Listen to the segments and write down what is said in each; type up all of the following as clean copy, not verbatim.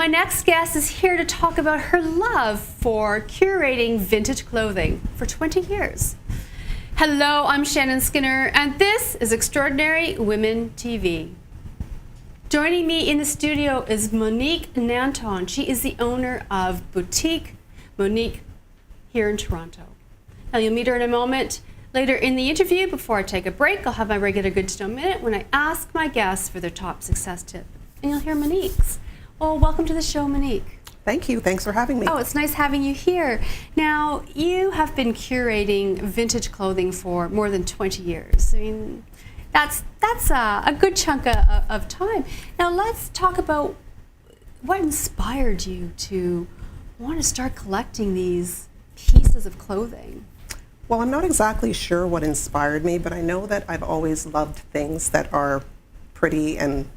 my next guest is here to talk about her love for curating vintage clothing for 20 years. Hello, I'm Shannon Skinner, and this is Extraordinary Women TV. Joining me in the studio is Monique Nanton. She is the owner of Boutique Monique here in Toronto. Now, you'll meet her in a moment. Later in the interview, before I take a break, I'll have my regular Good to Know Minute when I ask my guests for their top success tip. And you'll hear Monique's. Well, welcome to the show, Monique. Thank you. Thanks for having me. Oh, it's nice having you here. Now, you have been curating vintage clothing for more than 20 years. I mean, that's a good chunk of time. Now, let's talk about what inspired you to want to start collecting these pieces of clothing. Well, I'm not exactly sure what inspired me, but I know that I've always loved things that are pretty, and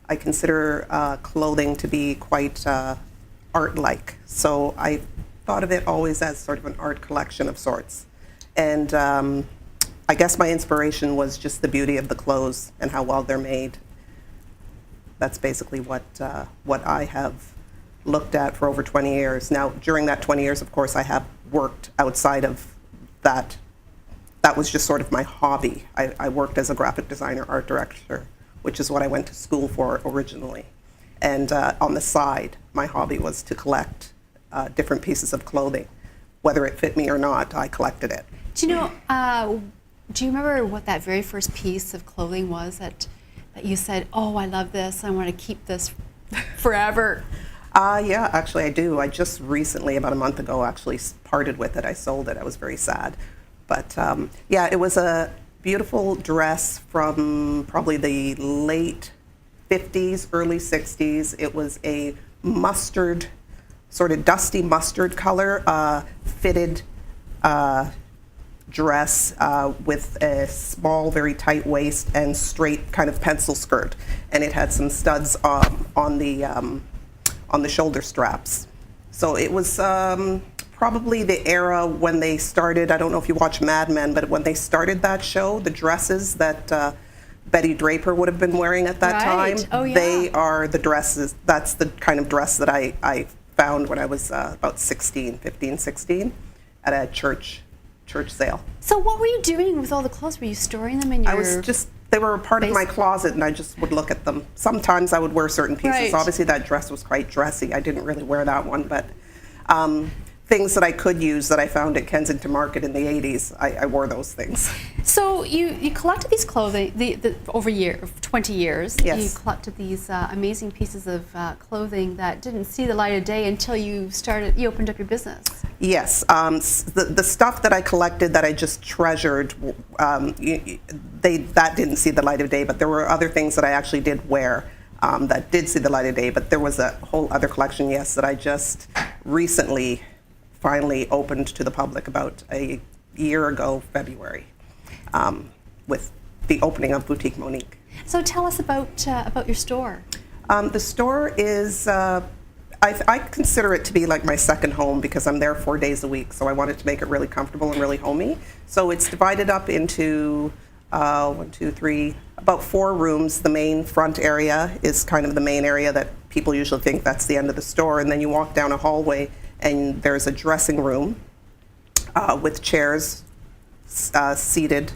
I consider clothing to be quite art-like. So I thought of it always as sort of an art collection of sorts. And I guess my inspiration was just the beauty of the clothes and how well they're made. That's basically what I have looked at for over 20 years. Now, during that 20 years, of course, I have worked outside of that. That was just sort of my hobby. I worked as a graphic designer, art director, which is what I went to school for originally. And on the side, my hobby was to collect different pieces of clothing. Whether it fit me or not, I collected it. Do you know, do you remember what that very first piece of clothing was that you said, oh, I love this, I want to keep this forever? Yeah, actually I do. I just recently, about a month ago, actually parted with it. I sold it. I was very sad. But yeah, it was a beautiful dress from probably the late 50s, early 60s. It was a mustard, sort of dusty mustard color, fitted dress with a small, very tight waist and straight kind of pencil skirt. And it had some studs on the shoulder straps. So it was probably the era when they started, I don't know if you watch Mad Men, but when they started that show, the dresses that Betty Draper would have been wearing at that time, oh, yeah. They are the dresses, that's the kind of dress that I found when I was about 15, 16, at a church sale. So what were you doing with all the clothes? Were you storing them in your... They were a part of my closet, and I just would look at them. Sometimes I would wear certain pieces. Right. Obviously, that dress was quite dressy. I didn't really wear that one, but things that I could use that I found at Kensington Market in the 80s, I wore those things. So you collected these clothing over 20 years. Yes. You collected these amazing pieces of clothing that didn't see the light of day until you opened up your business. Yes. The stuff that I collected that I just treasured, that didn't see the light of day, but there were other things that I actually did wear that did see the light of day. But there was a whole other collection, yes, that I just recently finally opened to the public about a year ago, February, with the opening of Boutique Monique. So tell us about your store. The store is, I consider it to be like my second home because I'm there 4 days a week, so I wanted to make it really comfortable and really homey. So it's divided up into 1, 2, 3, about 4 rooms. The main front area is kind of the main area that people usually think that's the end of the store, and then you walk down a hallway and there's a dressing room with chairs, seated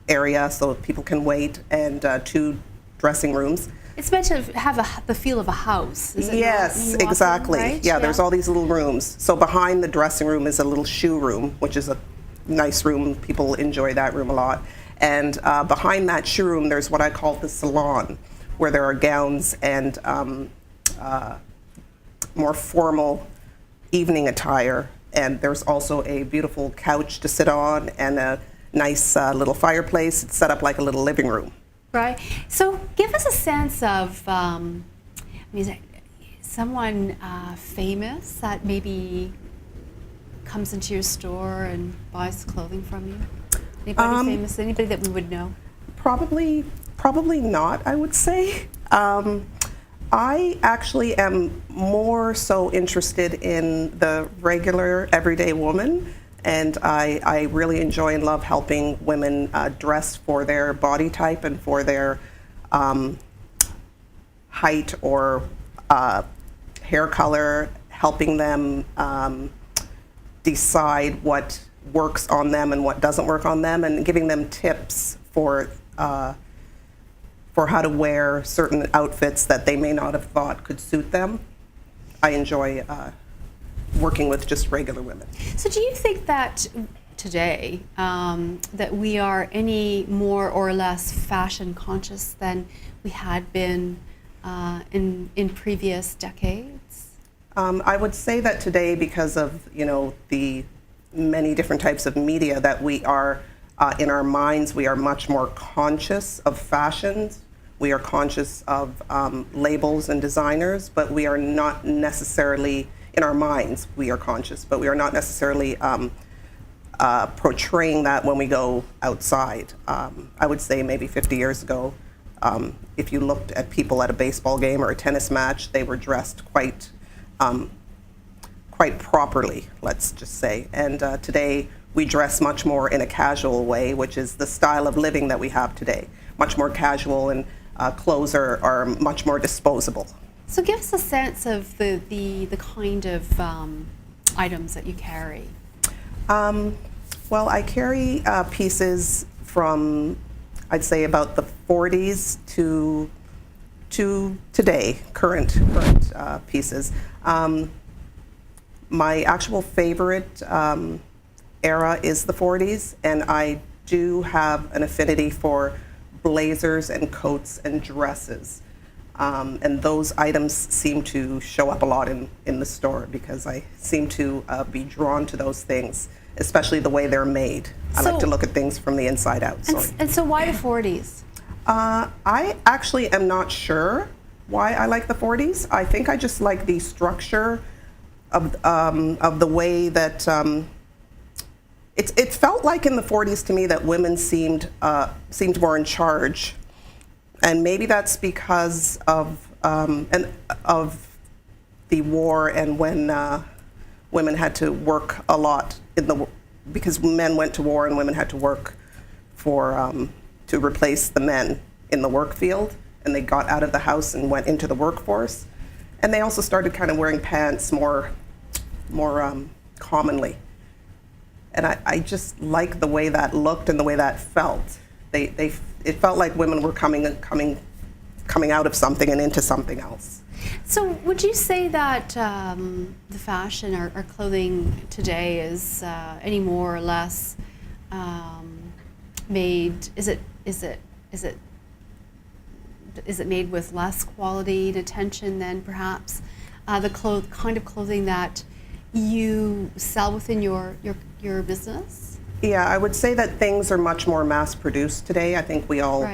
area so people can wait, and 2 dressing rooms. It's meant to have the feel of a house, is it? Yes, exactly. In, right? Yeah, there's all these little rooms. So behind the dressing room is a little shoe room, which is a nice room. People enjoy that room a lot. And behind that shoe room, there's what I call the salon, where there are gowns and more formal evening attire. And there's also a beautiful couch to sit on and a nice little fireplace. It's set up like a little living room. Right. So give us a sense of someone famous that maybe comes into your store and buys clothing from you. Anybody famous? Anybody that we would know? Probably not, I would say. I actually am more so interested in the regular, everyday woman, and I really enjoy and love helping women dress for their body type and for their height or hair color, helping them decide what works on them and what doesn't work on them, and giving them tips for how to wear certain outfits that they may not have thought could suit them. I enjoy working with just regular women. So do you think that today that we are any more or less fashion conscious than we had been in previous decades? I would say that today, because of the many different types of media that we are in our minds, we are much more conscious of fashions. We are conscious of labels and designers, but we are not necessarily, in our minds, we are conscious, but we are not necessarily portraying that when we go outside. I would say maybe 50 years ago, if you looked at people at a baseball game or a tennis match, they were dressed quite properly, let's just say. And today, we dress much more in a casual way, which is the style of living that we have today. Much more casual, and clothes are much more disposable. So give us a sense of the kind of items that you carry. Well, I carry pieces from, I'd say, about the 40s to today, current pieces. My actual favorite era is the 40s, and I do have an affinity for blazers and coats and dresses. And those items seem to show up a lot in the store, because I seem to be drawn to those things, especially the way they're made. I like to look at things from the inside out. And so why the 40s? I actually am not sure why I like the 40s. I think I just like the structure of the way that it felt like in the 40s to me that women seemed more in charge. And maybe that's because of the war, and when women had to work a lot because men went to war and women had to work to replace the men in the work field, and they got out of the house and went into the workforce, and they also started kind of wearing pants more commonly. And I just like the way that looked and the way that felt. It felt like women were coming out of something and into something else. So would you say that the fashion or clothing today is any more or less made? Is it made with less quality and attention than perhaps the kind of clothing that you sell within your business? Yeah, I would say that things are much more mass-produced today. I think we all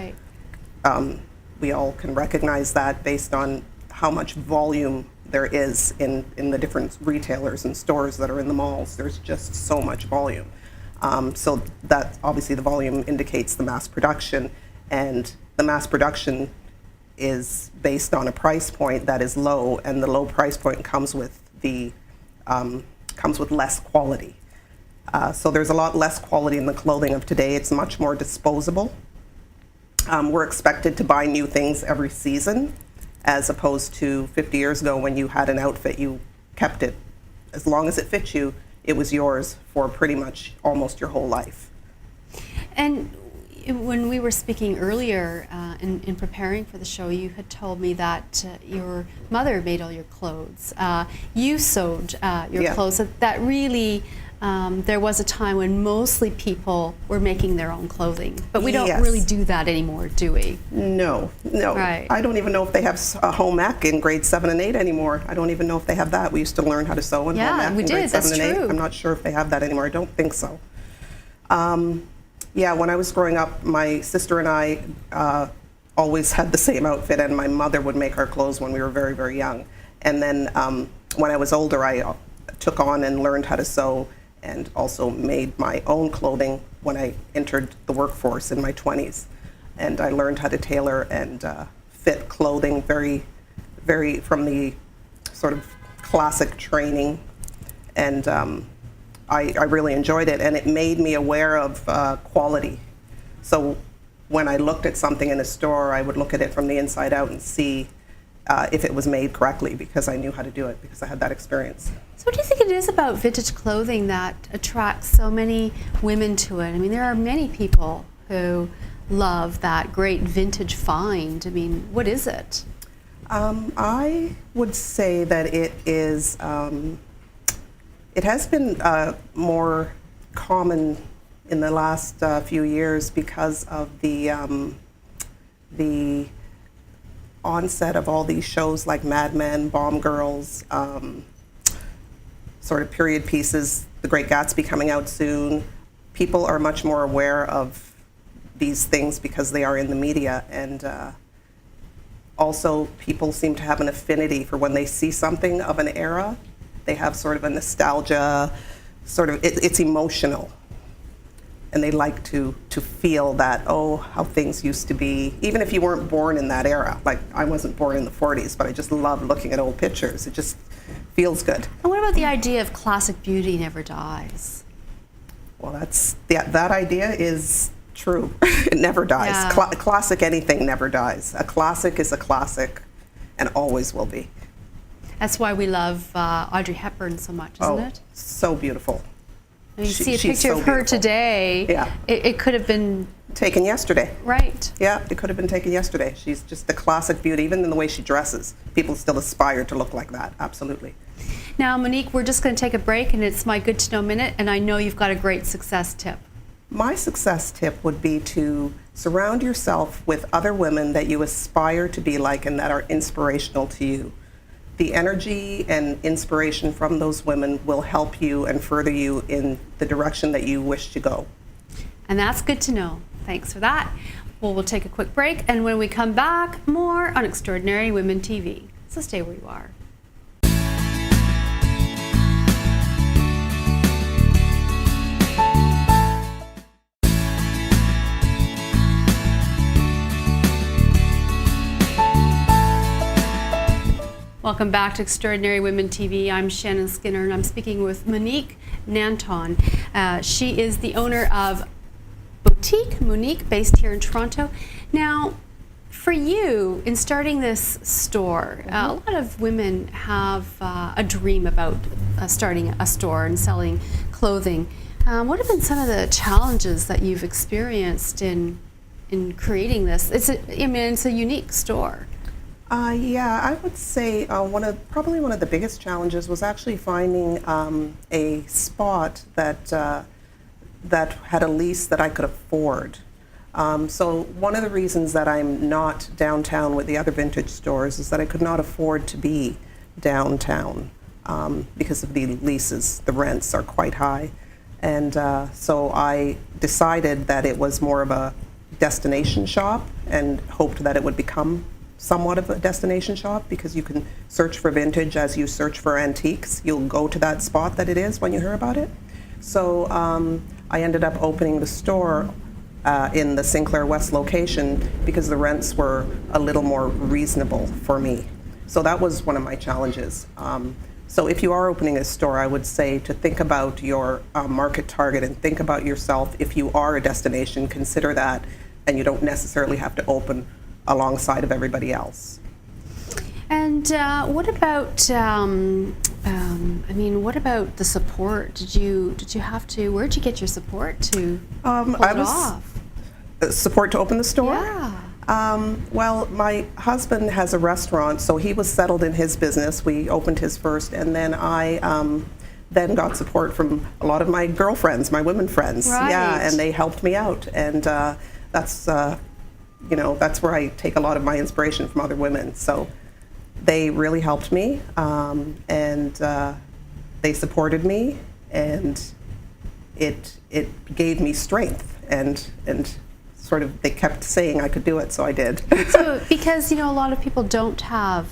can recognize that based on how much volume there is in the different retailers and stores that are in the malls. There's just so much volume. So that obviously the volume indicates the mass production, and the mass production is based on a price point that is low, and the low price point comes with less quality. So there's a lot less quality in the clothing of today. It's much more disposable. We're expected to buy new things every season, as opposed to 50 years ago when you had an outfit, you kept it. As long as it fit you, it was yours for pretty much almost your whole life. And when we were speaking earlier in preparing for the show, you had told me that your mother made all your clothes. You sewed your clothes. That really, there was a time when mostly people were making their own clothing. But we don't really do that anymore, do we? No. Right. I don't even know if they have home ec in grades 7 and 8 anymore. I don't even know if they have that. We used to learn how to sew in home ec in grades 7 and 8. True. I'm not sure if they have that anymore. I don't think so. Yeah, when I was growing up, my sister and I always had the same outfit, and my mother would make our clothes when we were very, very young. And then when I was older, I took on and learned how to sew, and also made my own clothing when I entered the workforce in my 20s. And I learned how to tailor and fit clothing very, very from the sort of classic training. And I really enjoyed it, and it made me aware of quality. So when I looked at something in a store, I would look at it from the inside out and see if it was made correctly, because I knew how to do it, because I had that experience. So what do you think it is about vintage clothing that attracts so many women to it? I mean, there are many people who love that great vintage find. I mean, what is it? I would say that it is, it has been more common in the last few years because of the onset of all these shows like Mad Men, Bomb Girls, sort of period pieces, The Great Gatsby coming out soon. People are much more aware of these things because they are in the media, and also people seem to have an affinity for when they see something of an era. They have sort of a nostalgia, sort of, it's emotional. And they like to feel that, oh, how things used to be, even if you weren't born in that era. Like, I wasn't born in the 40s, but I just love looking at old pictures. It just feels good. And what about the idea of classic beauty never dies? Well, that idea is true. It never dies. Yeah. Classic anything never dies. A classic is a classic and always will be. That's why we love Audrey Hepburn so much, isn't it? So beautiful. And you see a she's picture so of her beautiful. Today. Yeah. It could have been taken yesterday. right. Yeah, it could have been taken yesterday. She's just the classic beauty, even in the way she dresses. People still aspire to look like that, absolutely. Now, Monique, we're just going to take a break, and it's my Good to Know Minute, and I know you've got a great success tip. My success tip would be to surround yourself with other women that you aspire to be like and that are inspirational to you. The energy and inspiration from those women will help you and further you in the direction that you wish to go. And that's good to know. Thanks for that. Well, we'll take a quick break, and when we come back, more on Extraordinary Women TV. So stay where you are. Welcome back to Extraordinary Women TV. I'm Shannon Skinner, and I'm speaking with Monique Nanton. She is the owner of Boutique Monique, based here in Toronto. Now, for you, in starting this store, a lot of women have a dream about starting a store and selling clothing. What have been some of the challenges that you've experienced in creating this? It's a unique store. Yeah, I would say probably one of the biggest challenges was actually finding a spot that had a lease that I could afford. So one of the reasons that I'm not downtown with the other vintage stores is that I could not afford to be downtown because of the leases. The rents are quite high. And so I decided that it was more of a destination shop and hoped that it would become somewhat of a destination shop, because you can search for vintage as you search for antiques. You'll go to that spot that it is when you hear about it. So I ended up opening the store in the Sinclair West location because the rents were a little more reasonable for me. So that was one of my challenges. So if you are opening a store, I would say to think about your market target and think about yourself. If you are a destination, consider that, and you don't necessarily have to open alongside of everybody else. And what about, what about the support? Did you have to, where'd you get your support to pull it off? Support to open the store? Yeah. Well, my husband has a restaurant, so he was settled in his business. We opened his first, and then I then got support from a lot of my girlfriends, my women friends. Right. Yeah, and they helped me out, and that's where I take a lot of my inspiration from other women. So they really helped me, and they supported me, and it gave me strength, and sort of they kept saying I could do it, so I did. So, because a lot of people don't have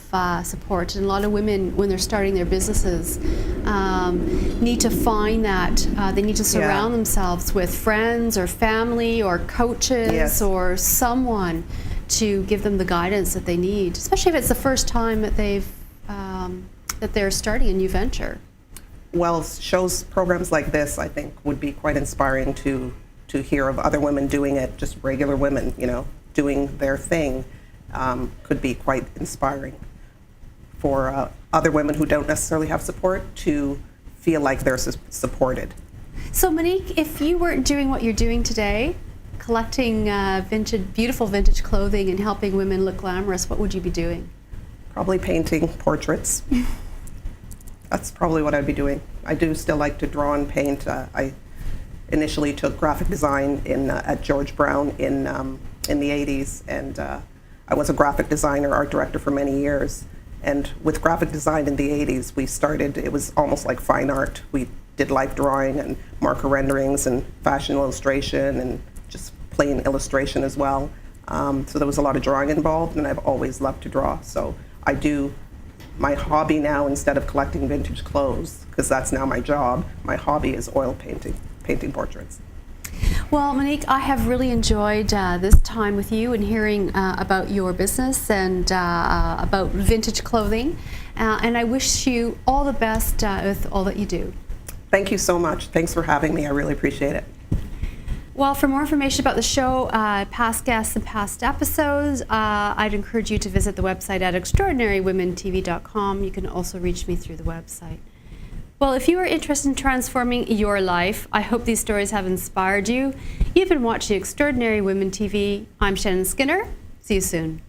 support, and a lot of women, when they're starting their businesses, need to find that they need to surround themselves with friends or family or coaches or someone to give them the guidance that they need, especially if it's the first time that they're starting a new venture. Well, programs like this, I think, would be quite inspiring to hear of other women doing it, just regular women, doing their thing, could be quite inspiring. for other women who don't necessarily have support to feel like they're supported. So Monique, if you weren't doing what you're doing today, collecting beautiful vintage clothing and helping women look glamorous, what would you be doing? Probably painting portraits. That's probably what I'd be doing. I do still like to draw and paint. I initially took graphic design at George Brown in the 80s, and I was a graphic designer, art director for many years. And with graphic design in the 80s, we started, it was almost like fine art. We did life drawing and marker renderings and fashion illustration and just plain illustration as well. So there was a lot of drawing involved, and I've always loved to draw. So I do my hobby now, instead of collecting vintage clothes, because that's now my job, my hobby is oil painting, painting portraits. Well, Monique, I have really enjoyed this time with you and hearing about your business and about vintage clothing. And I wish you all the best with all that you do. Thank you so much. Thanks for having me. I really appreciate it. Well, for more information about the show, past guests and past episodes, I'd encourage you to visit the website at extraordinarywomentv.com. You can also reach me through the website. Well, if you are interested in transforming your life, I hope these stories have inspired you. You've been watching Extraordinary Women TV. I'm Shannon Skinner. See you soon.